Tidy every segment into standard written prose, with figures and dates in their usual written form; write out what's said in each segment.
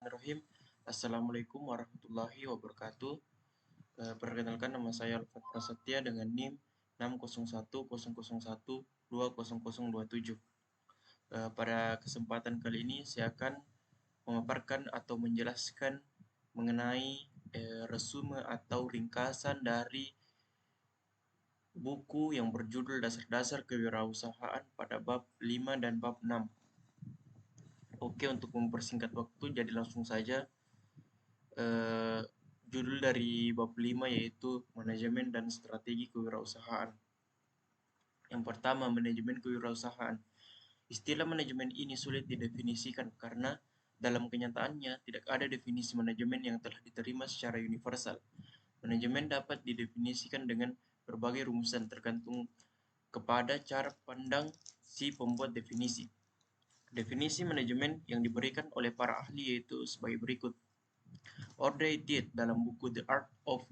Bismillahirrahmanirrahim. Assalamualaikum warahmatullahi wabarakatuh. Perkenalkan, nama saya Alfred Prasetya dengan NIM 60100120027. Pada kesempatan kali ini saya akan memaparkan atau menjelaskan mengenai resume atau ringkasan dari buku yang berjudul Dasar-Dasar Kewirausahaan pada bab 5 dan bab 6. Oke, untuk mempersingkat waktu, jadi langsung saja. Judul dari bab 5 yaitu manajemen dan strategi kewirausahaan. Yang pertama, manajemen kewirausahaan. Istilah manajemen ini sulit didefinisikan karena dalam kenyataannya tidak ada definisi manajemen yang telah diterima secara universal. Manajemen dapat didefinisikan dengan berbagai rumusan tergantung kepada cara pandang si pembuat definisi. Definisi manajemen yang diberikan oleh para ahli yaitu sebagai berikut. Audrey Diet dalam buku The Art of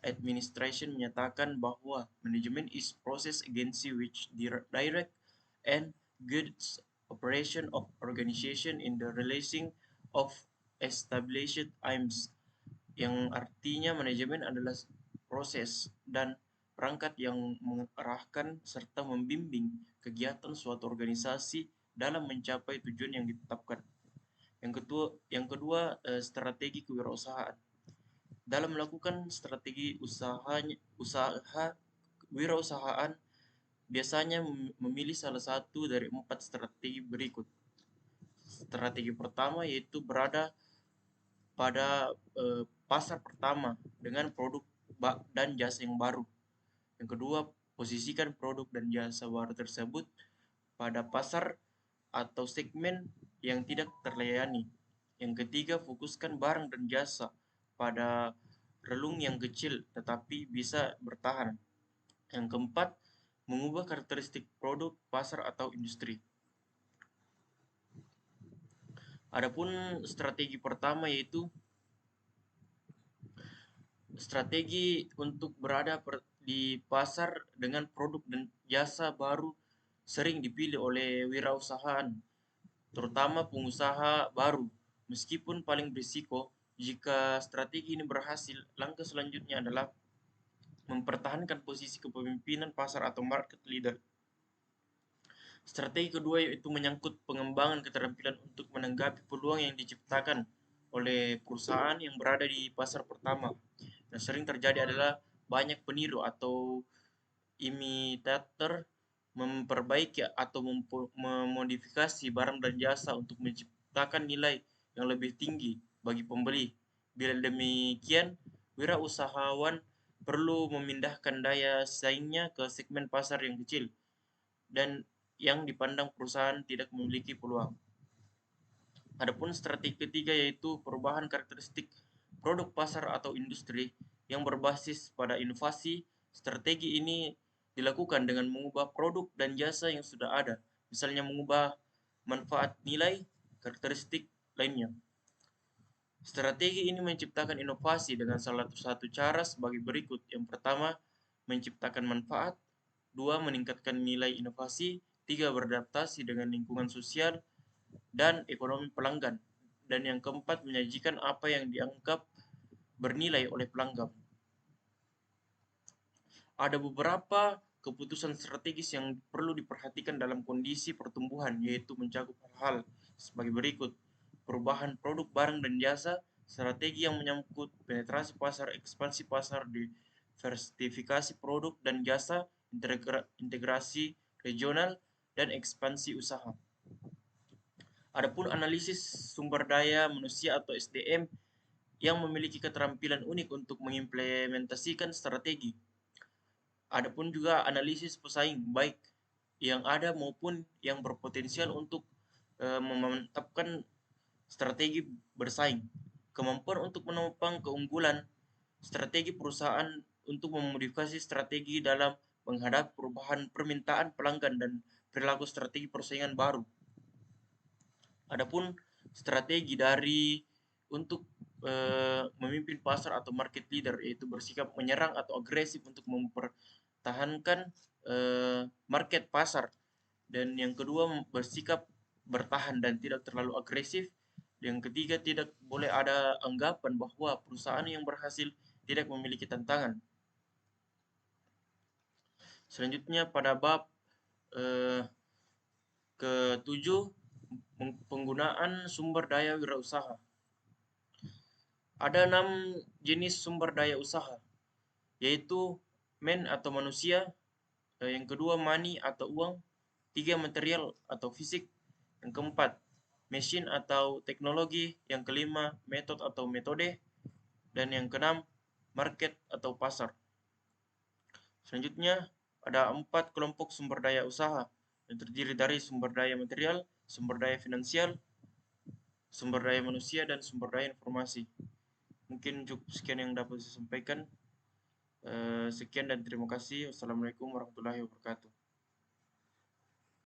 Administration menyatakan bahwa manajemen is process agency which direct and guides operation of organization in the releasing of established aims, yang artinya manajemen adalah proses dan perangkat yang mengarahkan serta membimbing kegiatan suatu organisasi dalam mencapai tujuan yang ditetapkan. Yang kedua, strategi kewirausahaan. Dalam melakukan strategi usaha kewirausahaan, biasanya memilih salah satu dari 4 strategi berikut. Strategi pertama yaitu berada pada pasar pertama dengan produk dan jasa yang baru. Yang kedua, posisikan produk dan jasa baru tersebut pada pasar atau segmen yang tidak terlayani. Yang ketiga, fokuskan barang dan jasa pada relung yang kecil tetapi bisa bertahan. Yang keempat, mengubah karakteristik produk, pasar, atau industri. Adapun strategi pertama yaitu strategi untuk berada di pasar dengan produk dan jasa baru sering dipilih oleh wirausahaan, terutama pengusaha baru. Meskipun paling berisiko, jika strategi ini berhasil, langkah selanjutnya adalah mempertahankan posisi kepemimpinan pasar atau market leader. Strategi kedua yaitu menyangkut pengembangan keterampilan untuk menanggapi peluang yang diciptakan oleh perusahaan yang berada di pasar pertama. Yang sering terjadi adalah banyak peniru atau imitator memperbaiki atau memodifikasi barang dan jasa untuk menciptakan nilai yang lebih tinggi bagi pembeli. Bila demikian, wirausahawan perlu memindahkan daya saingnya ke segmen pasar yang kecil dan yang dipandang perusahaan tidak memiliki peluang. Adapun strategi ketiga yaitu perubahan karakteristik produk pasar atau industri yang berbasis pada inovasi. Strategi ini dilakukan dengan mengubah produk dan jasa yang sudah ada, misalnya mengubah manfaat, nilai, karakteristik lainnya. Strategi ini menciptakan inovasi dengan salah satu cara sebagai berikut. Yang pertama, menciptakan manfaat. Dua, meningkatkan nilai inovasi. Tiga, beradaptasi dengan lingkungan sosial dan ekonomi pelanggan. Dan yang keempat, menyajikan apa yang dianggap bernilai oleh pelanggan. Ada beberapa keputusan strategis yang perlu diperhatikan dalam kondisi pertumbuhan, yaitu mencakup hal-hal sebagai berikut. Perubahan produk, barang, dan jasa, strategi yang menyangkut penetrasi pasar, ekspansi pasar, diversifikasi produk dan jasa, integrasi regional, dan ekspansi usaha. Adapun analisis sumber daya manusia atau SDM yang memiliki keterampilan unik untuk mengimplementasikan strategi. Adapun juga analisis pesaing baik yang ada maupun yang berpotensial untuk memantapkan strategi bersaing. Kemampuan untuk menopang keunggulan strategi perusahaan untuk memodifikasi strategi dalam menghadapi perubahan permintaan pelanggan dan perilaku strategi persaingan baru. Adapun strategi dari untuk memimpin pasar atau market leader yaitu bersikap menyerang atau agresif untuk mempertahankan market pasar, dan yang kedua bersikap bertahan dan tidak terlalu agresif, Yang ketiga, tidak boleh ada anggapan bahwa perusahaan yang berhasil tidak memiliki tantangan. Selanjutnya pada bab eh, ketujuh, penggunaan sumber daya wirausaha. Ada 6 jenis sumber daya usaha, yaitu men atau manusia, yang kedua money atau uang, tiga material atau fisik, yang keempat mesin atau teknologi, yang kelima metode atau metode, dan yang keenam market atau pasar. Selanjutnya ada 4 kelompok sumber daya usaha yang terdiri dari sumber daya material, sumber daya finansial, sumber daya manusia, dan sumber daya informasi. Mungkin cukup sekian yang dapat saya sampaikan. Sekian dan terima kasih. Wassalamualaikum warahmatullahi wabarakatuh.